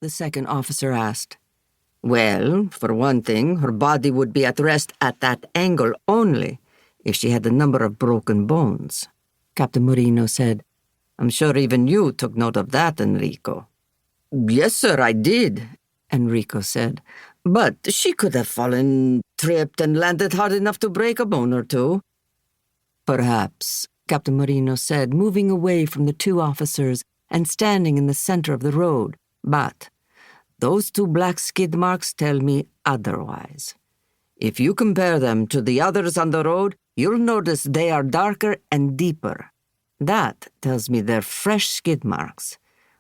the second officer asked. Well, for one thing, her body would be at rest at that angle only if she had a number of broken bones, Captain Marino said. I'm sure even you took note of that, Enrico. Yes, sir, I did, Enrico said. But she could have fallen, tripped, and landed hard enough to break a bone or two. Perhaps, Captain Marino said, moving away from the two officers and standing in the center of the road. But those two black skid marks tell me otherwise. If you compare them to the others on the road, you'll notice they are darker and deeper. That tells me they're fresh skid marks,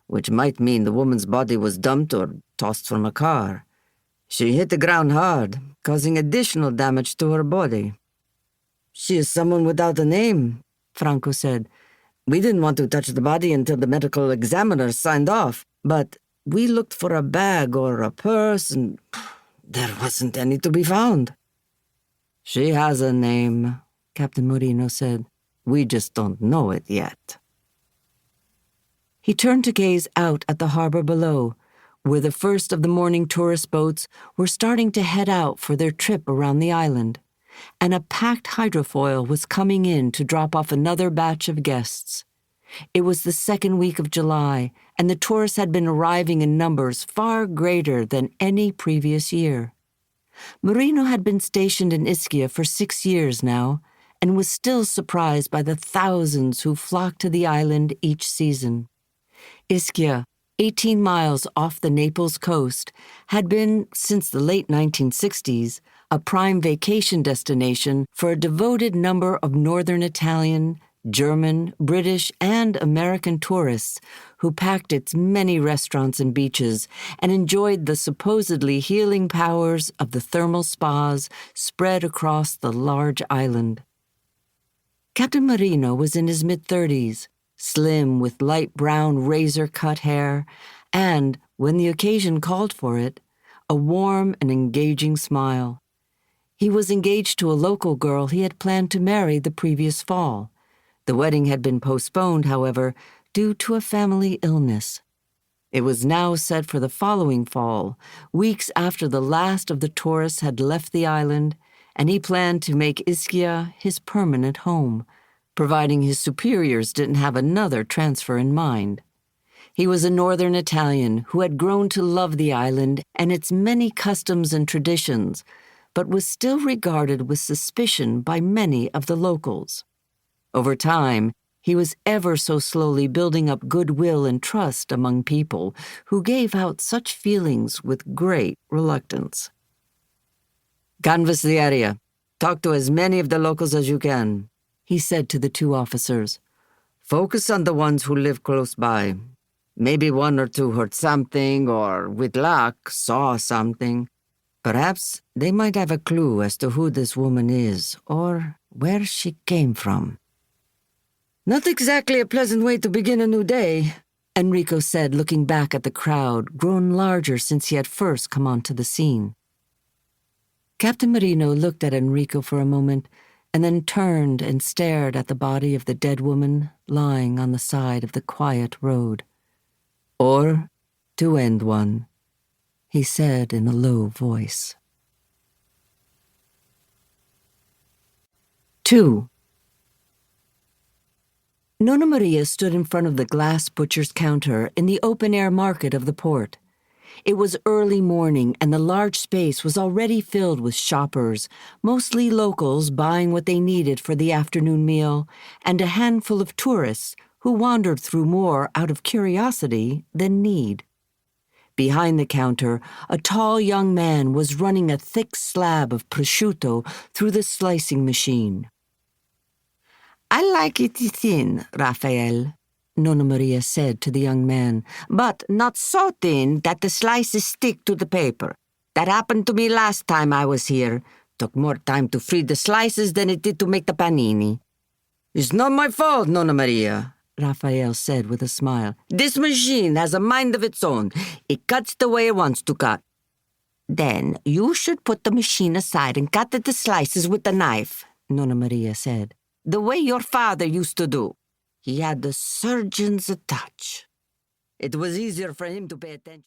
which might mean the woman's body was dumped or tossed from a car. She hit the ground hard, causing additional damage to her body. She is someone without a name, Franco said. We didn't want to touch the body until the medical examiner signed off, but we looked for a bag or a purse, and there wasn't any to be found. She has a name, Captain Marino said. We just don't know it yet. He turned to gaze out at the harbor below, where the first of the morning tourist boats were starting to head out for their trip around the island, and a packed hydrofoil was coming in to drop off another batch of guests. It was the second week of July, and the tourists had been arriving in numbers far greater than any previous year. Marino had been stationed in Ischia for 6 years now, and was still surprised by the thousands who flocked to the island each season. Ischia, 18 miles off the Naples coast, had been, since the late 1960s, a prime vacation destination for a devoted number of Northern Italian, German, British, and American tourists who packed its many restaurants and beaches and enjoyed the supposedly healing powers of the thermal spas spread across the large island. Captain Marino was in his mid-30s, slim with light brown razor-cut hair, and, when the occasion called for it, a warm and engaging smile. He was engaged to a local girl he had planned to marry the previous fall. The wedding had been postponed, however, due to a family illness. It was now set for the following fall, weeks after the last of the tourists had left the island, and he planned to make Ischia his permanent home, providing his superiors didn't have another transfer in mind. He was a Northern Italian who had grown to love the island and its many customs and traditions, but was still regarded with suspicion by many of the locals. Over time, he was ever so slowly building up goodwill and trust among people who gave out such feelings with great reluctance. Canvass the area. Talk to as many of the locals as you can, he said to the two officers. Focus on the ones who live close by. Maybe one or two heard something or, with luck, saw something. Perhaps they might have a clue as to who this woman is or where she came from. Not exactly a pleasant way to begin a new day, Enrico said, looking back at the crowd, grown larger since he had first come onto the scene. Captain Marino looked at Enrico for a moment and then turned and stared at the body of the dead woman lying on the side of the quiet road. Or to end one, he said in a low voice. 2. Nonna Maria stood in front of the glass butcher's counter in the open-air market of the port. It was early morning, and the large space was already filled with shoppers, mostly locals buying what they needed for the afternoon meal, and a handful of tourists who wandered through more out of curiosity than need. Behind the counter, a tall young man was running a thick slab of prosciutto through the slicing machine. "I like it thin, Raphael," Nonna Maria said to the young man, "but not so thin that the slices stick to the paper. That happened to me last time I was here. Took more time to free the slices than it did to make the panini." "It's not my fault, Nonna Maria," Raphael said with a smile. "This machine has a mind of its own. It cuts the way it wants to cut." "Then you should put the machine aside and cut the slices with the knife," Nonna Maria said. "The way your father used to do. He had the surgeon's touch." It was easier for him to pay attention.